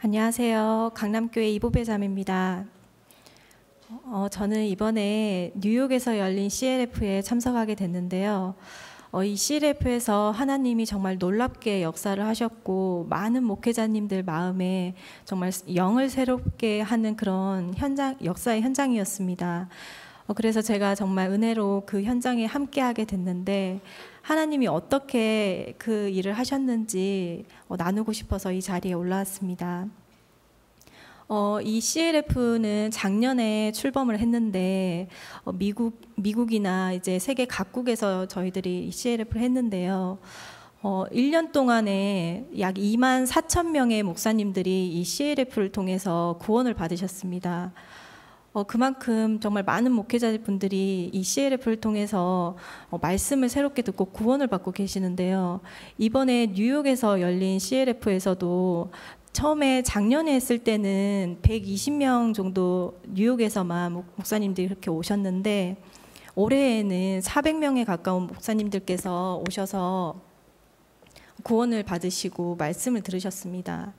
안녕하세요. 강남교회 이보배 자매입니다. 저는 이번에 뉴욕에서 열린 CLF에 참석하게 됐는데요. 이 CLF에서 하나님이 정말 놀랍게 역사를 하셨고 많은 목회자님들 마음에 정말 영을 새롭게 하는 그런 역사의 현장이었습니다. 그래서 제가 정말 은혜로 그 현장에 함께하게 됐는데 하나님이 어떻게 그 일을 하셨는지 나누고 싶어서 이 자리에 올라왔습니다. 이 CLF는 작년에 출범을 했는데 미국이나 이제 세계 각국에서 저희들이 CLF를 했는데요. 1년 동안에 약 2만 4천 명의 목사님들이 이 CLF를 통해서 구원을 받으셨습니다. 그만큼 정말 많은 목회자분들이 이 CLF를 통해서 말씀을 새롭게 듣고 구원을 받고 계시는데요. 이번에 뉴욕에서 열린 CLF에서도 처음에 작년에 했을 때는 120명 정도 뉴욕에서만 목사님들이 그렇게 오셨는데 올해에는 400명에 가까운 목사님들께서 오셔서 구원을 받으시고 말씀을 들으셨습니다.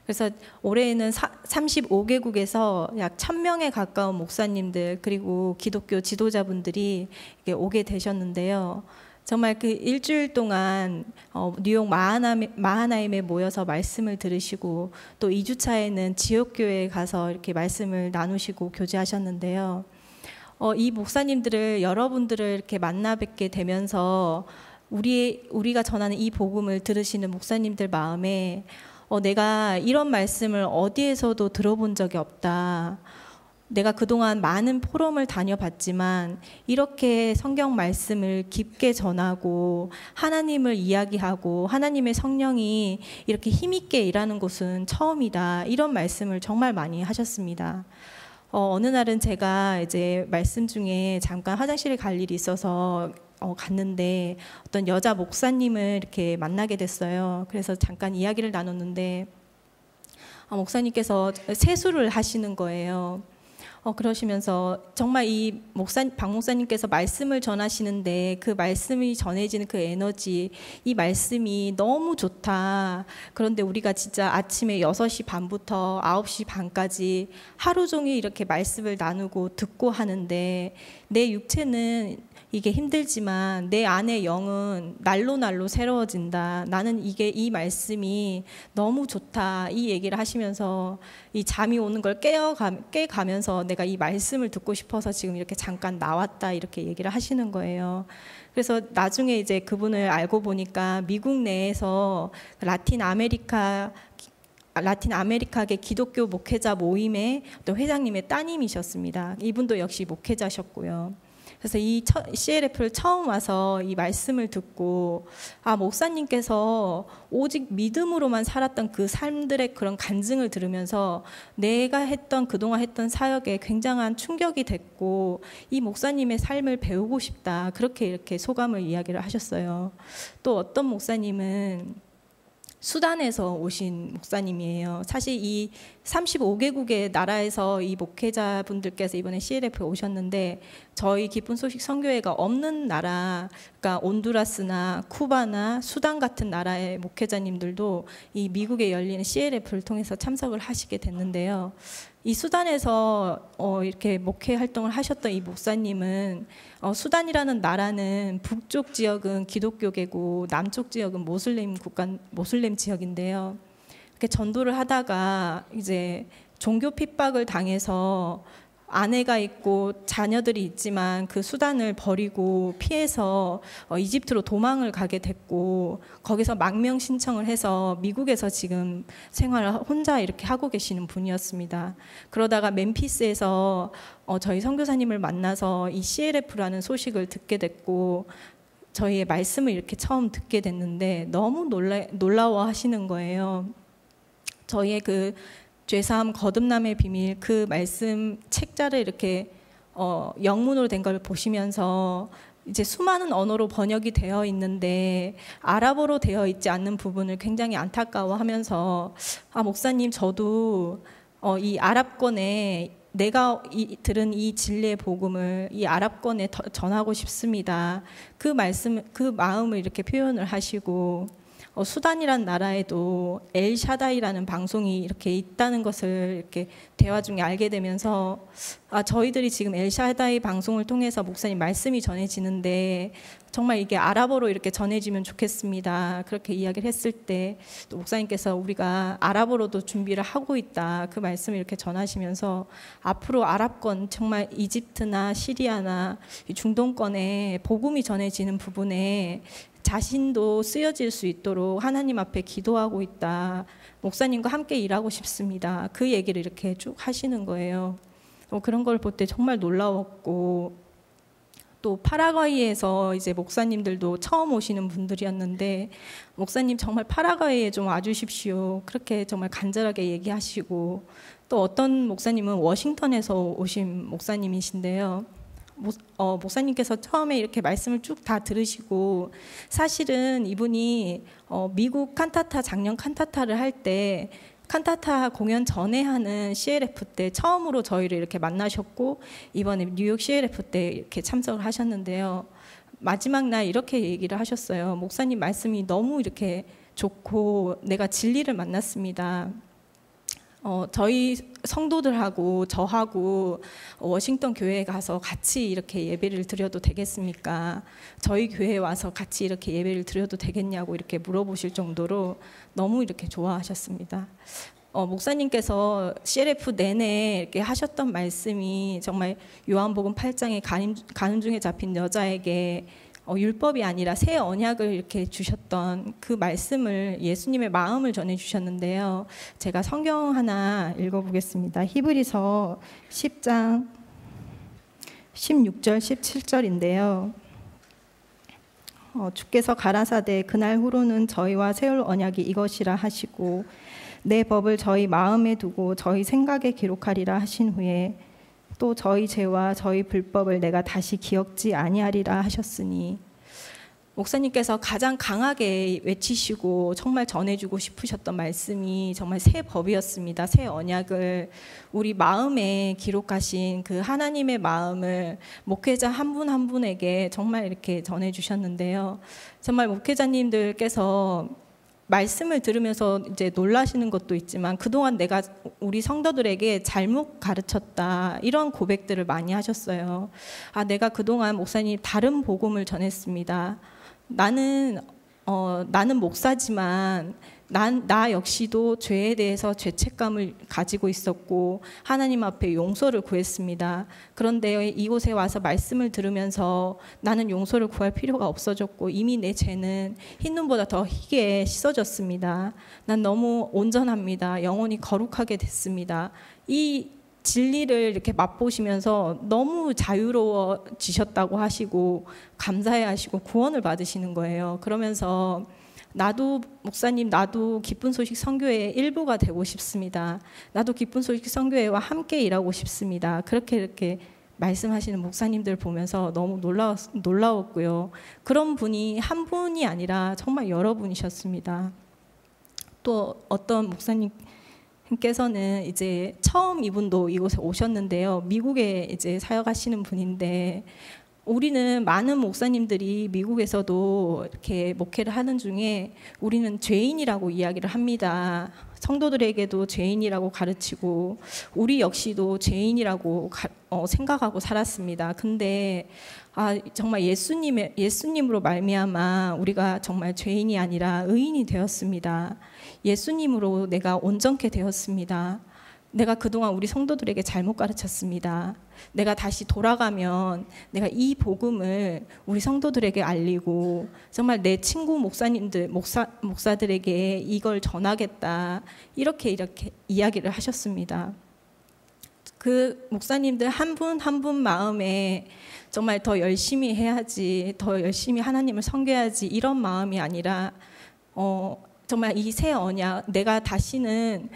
그래서 올해에는 35개국에서 약 1000명에 가까운 목사님들 그리고 기독교 지도자분들이 오게 되셨는데요. 정말 그 일주일 동안 뉴욕 마하나임에 모여서 말씀을 들으시고 또 2주차에는 지역교회에 가서 이렇게 말씀을 나누시고 교제하셨는데요. 이 목사님들을 여러분들을 이렇게 만나 뵙게 되면서 우리가 전하는 이 복음을 들으시는 목사님들 마음에 내가 이런 말씀을 어디에서도 들어본 적이 없다. 내가 그동안 많은 포럼을 다녀봤지만 이렇게 성경 말씀을 깊게 전하고 하나님을 이야기하고 하나님의 성령이 이렇게 힘있게 일하는 곳은 처음이다. 이런 말씀을 정말 많이 하셨습니다. 어느 날은 제가 이제 말씀 중에 잠깐 화장실에 갈 일이 있어서 갔는데 어떤 여자 목사님을 이렇게 만나게 됐어요. 그래서 잠깐 이야기를 나눴는데 목사님께서 세수를 하시는 거예요. 그러시면서 정말 박 목사님께서 말씀을 전하시는데 그 말씀이 전해지는 그 에너지, 이 말씀이 너무 좋다. 그런데 우리가 진짜 아침에 6시 반부터 9시 반까지 하루 종일 이렇게 말씀을 나누고 듣고 하는데 내 육체는 이게 힘들지만 내 안의 영은 날로 새로워진다. 나는 이 말씀이 너무 좋다. 이 얘기를 하시면서 이 잠이 오는 걸 깨가면서 내가 이 말씀을 듣고 싶어서 지금 이렇게 잠깐 나왔다. 이렇게 얘기를 하시는 거예요. 그래서 나중에 이제 그분을 알고 보니까 미국 내에서 라틴 아메리카계 기독교 목회자 모임의 어떤 회장님의 따님이셨습니다. 이분도 역시 목회자셨고요. 그래서 이 CLF를 처음 와서 이 말씀을 듣고 목사님께서 오직 믿음으로만 살았던 그 삶들의 그런 간증을 들으면서 내가 그동안 했던 사역에 굉장한 충격이 됐고 이 목사님의 삶을 배우고 싶다. 그렇게 이렇게 소감을 이야기를 하셨어요. 또 어떤 목사님은 수단에서 오신 목사님이에요. 사실 이 35개국의 나라에서 이 목회자분들께서 이번에 CLF에 오셨는데 저희 기쁜 소식 선교회가 없는 나라, 그러니까 온두라스나 쿠바나 수단 같은 나라의 목회자님들도 이 미국에 열리는 CLF를 통해서 참석을 하시게 됐는데요. 이 수단에서 이렇게 목회 활동을 하셨던 이 목사님은 수단이라는 나라는 북쪽 지역은 기독교계고 남쪽 지역은 모슬렘 지역인데요. 이렇게 전도를 하다가 이제 종교 핍박을 당해서 아내가 있고 자녀들이 있지만 그 수단을 버리고 피해서 이집트로 도망을 가게 됐고 거기서 망명 신청을 해서 미국에서 지금 생활을 혼자 이렇게 하고 계시는 분이었습니다. 그러다가 멤피스에서 저희 선교사님을 만나서 이 CLF라는 소식을 듣게 됐고 저희의 말씀을 이렇게 처음 듣게 됐는데 너무 놀라워 하시는 거예요. 저희의 그 죄사함 거듭남의 비밀 그 말씀 책자를 이렇게 영문으로 된 걸 보시면서 이제 수많은 언어로 번역이 되어 있는데 아랍어로 되어 있지 않는 부분을 굉장히 안타까워하면서 목사님 저도 이 아랍권에 내가 들은 이 진리의 복음을 이 아랍권에 전하고 싶습니다. 그 마음을 이렇게 표현을 하시고 수단이란 나라에도 엘샤다이라는 방송이 이렇게 있다는 것을 이렇게 대화 중에 알게 되면서 저희들이 지금 엘샤다이 방송을 통해서 목사님 말씀이 전해지는데 정말 이게 아랍어로 이렇게 전해지면 좋겠습니다. 그렇게 이야기를 했을 때 또 목사님께서 우리가 아랍어로도 준비를 하고 있다. 그 말씀을 이렇게 전하시면서 앞으로 아랍권 정말 이집트나 시리아나 중동권에 복음이 전해지는 부분에 자신도 쓰여질 수 있도록 하나님 앞에 기도하고 있다. 목사님과 함께 일하고 싶습니다. 그 얘기를 이렇게 쭉 하시는 거예요. 그런 걸 볼 때 정말 놀라웠고 또 파라과이에서 이제 목사님들도 처음 오시는 분들이었는데 목사님 정말 파라과이에 좀 와주십시오. 그렇게 정말 간절하게 얘기하시고 또 어떤 목사님은 워싱턴에서 오신 목사님이신데요. 목사님께서 처음에 이렇게 말씀을 쭉 다 들으시고 사실은 이분이 미국 칸타타 작년 칸타타를 할 때 칸타타 공연 전에 하는 CLF 때 처음으로 저희를 이렇게 만나셨고 이번에 뉴욕 CLF 때 이렇게 참석을 하셨는데요. 마지막 날 이렇게 얘기를 하셨어요. 목사님 말씀이 너무 이렇게 좋고 내가 진리를 만났습니다. 저희 성도들하고 저하고 워싱턴 교회에 가서 같이 이렇게 예배를 드려도 되겠습니까? 저희 교회에 와서 같이 이렇게 예배를 드려도 되겠냐고 이렇게 물어보실 정도로 너무 이렇게 좋아하셨습니다. 목사님께서 CLF 내내 이렇게 하셨던 말씀이 정말 요한복음 8장에 가늠 중에 잡힌 여자에게 율법이 아니라 새 언약을 이렇게 주셨던 그 말씀을 예수님의 마음을 전해 주셨는데요. 제가 성경 하나 읽어보겠습니다. 히브리서 10장 16절 17절인데요. 주께서 가라사대 그날 후로는 저희와 세울 언약이 이것이라 하시고 내 법을 저희 마음에 두고 저희 생각에 기록하리라 하신 후에 또 저희 죄와 저희 불법을 내가 다시 기억지 아니하리라 하셨으니 목사님께서 가장 강하게 외치시고 정말 전해주고 싶으셨던 말씀이 정말 새 법이었습니다. 새 언약을 우리 마음에 기록하신 그 하나님의 마음을 목회자 한 분 한 분에게 정말 이렇게 전해주셨는데요. 정말 목회자님들께서 말씀을 들으면서 이제 놀라시는 것도 있지만 그동안 내가 우리 성도들에게 잘못 가르쳤다 이런 고백들을 많이 하셨어요. 내가 그동안 목사님 다른 복음을 전했습니다. 나는 목사지만 나 역시도 죄에 대해서 죄책감을 가지고 있었고 하나님 앞에 용서를 구했습니다. 그런데 이곳에 와서 말씀을 들으면서 나는 용서를 구할 필요가 없어졌고 이미 내 죄는 흰 눈보다 더 희게 씻어졌습니다. 난 너무 온전합니다. 영혼이 거룩하게 됐습니다. 이 진리를 이렇게 맛보시면서 너무 자유로워지셨다고 하시고 감사해하시고 구원을 받으시는 거예요. 그러면서 나도 목사님 나도 기쁜 소식 선교회의 일부가 되고 싶습니다. 나도 기쁜 소식 선교회와 함께 일하고 싶습니다. 그렇게 이렇게 말씀하시는 목사님들 보면서 너무 놀라웠고요. 그런 분이 한 분이 아니라 정말 여러 분이셨습니다. 또 어떤 목사님께서는 이제 처음 이분도 이곳에 오셨는데요. 미국에 이제 사역하시는 분인데 우리는 많은 목사님들이 미국에서도 이렇게 목회를 하는 중에 우리는 죄인이라고 이야기를 합니다. 성도들에게도 죄인이라고 가르치고 우리 역시도 죄인이라고 생각하고 살았습니다. 근데 정말 예수님으로 말미암아 우리가 정말 죄인이 아니라 의인이 되었습니다. 예수님으로 내가 온전케 되었습니다. 내가 그동안 우리 성도들에게 잘못 가르쳤습니다. 내가 다시 돌아가면 내가 이 복음을 우리 성도들에게 알리고 정말 내 친구 목사들에게 이걸 전하겠다. 이렇게 이야기를 하셨습니다. 그 목사님들 한 분 한 분 마음에 정말 더 열심히 해야지, 더 열심히 하나님을 섬겨야지 이런 마음이 아니라 정말 이 새 언약 내가 다시는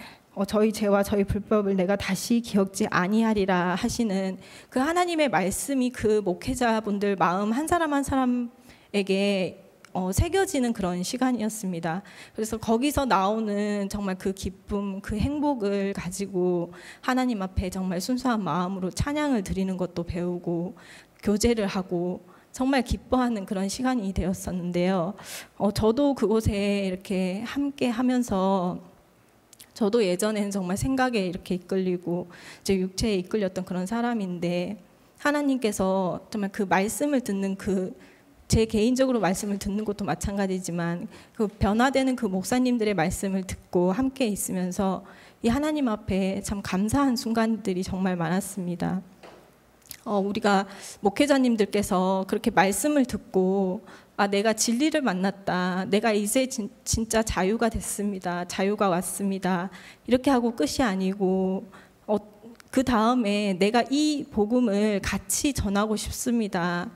저희 죄와 저희 불법을 내가 다시 기억지 아니하리라 하시는 그 하나님의 말씀이 그 목회자분들 마음 한 사람 한 사람에게 새겨지는 그런 시간이었습니다. 그래서 거기서 나오는 정말 그 기쁨, 그 행복을 가지고 하나님 앞에 정말 순수한 마음으로 찬양을 드리는 것도 배우고 교제를 하고 정말 기뻐하는 그런 시간이 되었었는데요. 저도 그곳에 이렇게 함께 하면서 저도 예전에는 정말 생각에 이렇게 이끌리고 제 육체에 이끌렸던 그런 사람인데 하나님께서 정말 그 말씀을 듣는 제 개인적으로 말씀을 듣는 것도 마찬가지지만 그 변화되는 그 목사님들의 말씀을 듣고 함께 있으면서 이 하나님 앞에 참 감사한 순간들이 정말 많았습니다. 우리가 목회자님들께서 그렇게 말씀을 듣고 내가 진리를 만났다. 내가 이제 진짜 자유가 됐습니다. 자유가 왔습니다. 이렇게 하고 끝이 아니고 그 다음에 내가 이 복음을 같이 전하고 싶습니다.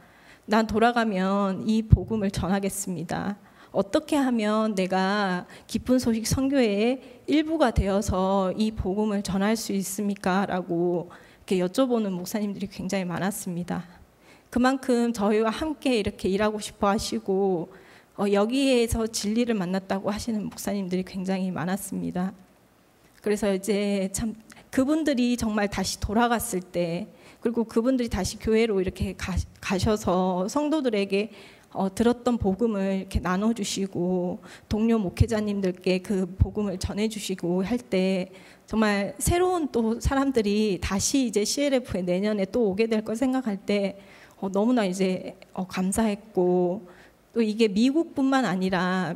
난 돌아가면 이 복음을 전하겠습니다. 어떻게 하면 내가 기쁜 소식 선교회의 일부가 되어서 이 복음을 전할 수 있습니까? 라고 이렇게 여쭤보는 목사님들이 굉장히 많았습니다. 그만큼 저희와 함께 이렇게 일하고 싶어 하시고 여기에서 진리를 만났다고 하시는 목사님들이 굉장히 많았습니다. 그래서 이제 참 그분들이 정말 다시 돌아갔을 때 그리고 그분들이 다시 교회로 이렇게 가셔서 성도들에게 들었던 복음을 이렇게 나눠주시고 동료 목회자님들께 그 복음을 전해주시고 할 때 정말 새로운 또 사람들이 다시 이제 CLF에 내년에 또 오게 될 걸 생각할 때 너무나 이제 감사했고 또 이게 미국뿐만 아니라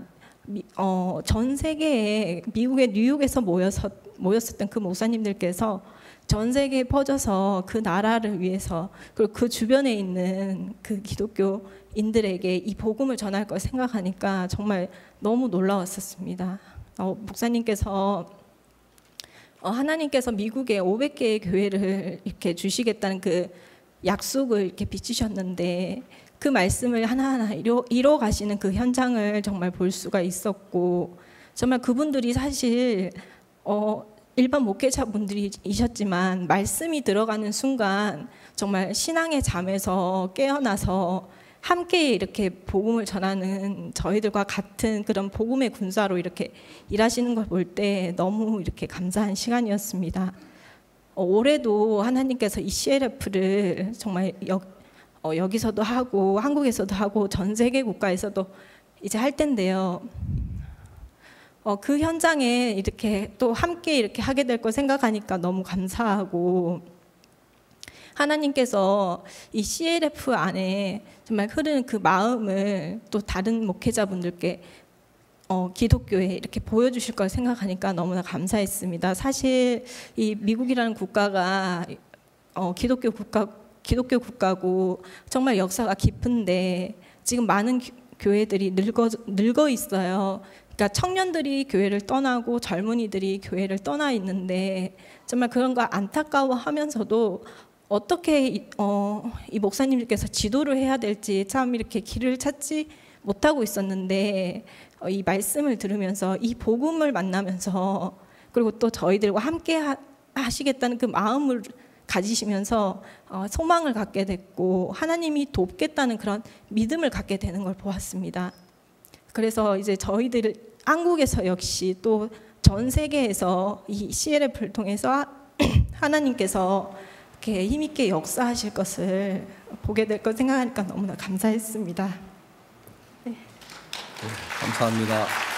전 세계에 미국의 뉴욕에서 모였었던 그 목사님들께서 전 세계에 퍼져서 그 나라를 위해서 그리고 그 주변에 있는 그 기독교인들에게 이 복음을 전할 걸 생각하니까 정말 너무 놀라웠었습니다. 목사님께서 하나님께서 미국에 500개의 교회를 이렇게 주시겠다는 그 약속을 이렇게 비치셨는데 그 말씀을 하나하나 이뤄 가시는 그 현장을 정말 볼 수가 있었고 정말 그분들이 사실 일반 목회자분들이셨지만 말씀이 들어가는 순간 정말 신앙의 잠에서 깨어나서 함께 이렇게 복음을 전하는 저희들과 같은 그런 복음의 군사로 이렇게 일하시는 걸 볼 때 너무 이렇게 감사한 시간이었습니다. 올해도 하나님께서 이 CLF를 정말 여기서도 하고 한국에서도 하고 전 세계 국가에서도 이제 할 텐데요. 그 현장에 이렇게 또 함께 이렇게 하게 될 걸 생각하니까 너무 감사하고 하나님께서 이 CLF 안에 정말 흐르는 그 마음을 또 다른 목회자분들께 기독교에 이렇게 보여주실 걸 생각하니까 너무나 감사했습니다. 사실 이 미국이라는 국가가 기독교 국가고 정말 역사가 깊은데 지금 많은 교회들이 늙어 있어요. 그러니까 청년들이 교회를 떠나고 젊은이들이 교회를 떠나 있는데 정말 그런 거 안타까워하면서도 어떻게 이 목사님들께서 지도를 해야 될지 참 이렇게 길을 찾지 못하고 있었는데 이 말씀을 들으면서 이 복음을 만나면서 그리고 또 저희들과 함께 하시겠다는 그 마음을 가지시면서 소망을 갖게 됐고 하나님이 돕겠다는 그런 믿음을 갖게 되는 걸 보았습니다. 그래서 이제 저희들 한국에서 역시 또 전 세계에서 이 CLF를 통해서 하나님께서 이렇게 힘있게 역사하실 것을 보게 될 것 생각하니까 너무나 감사했습니다. 네. 감사합니다.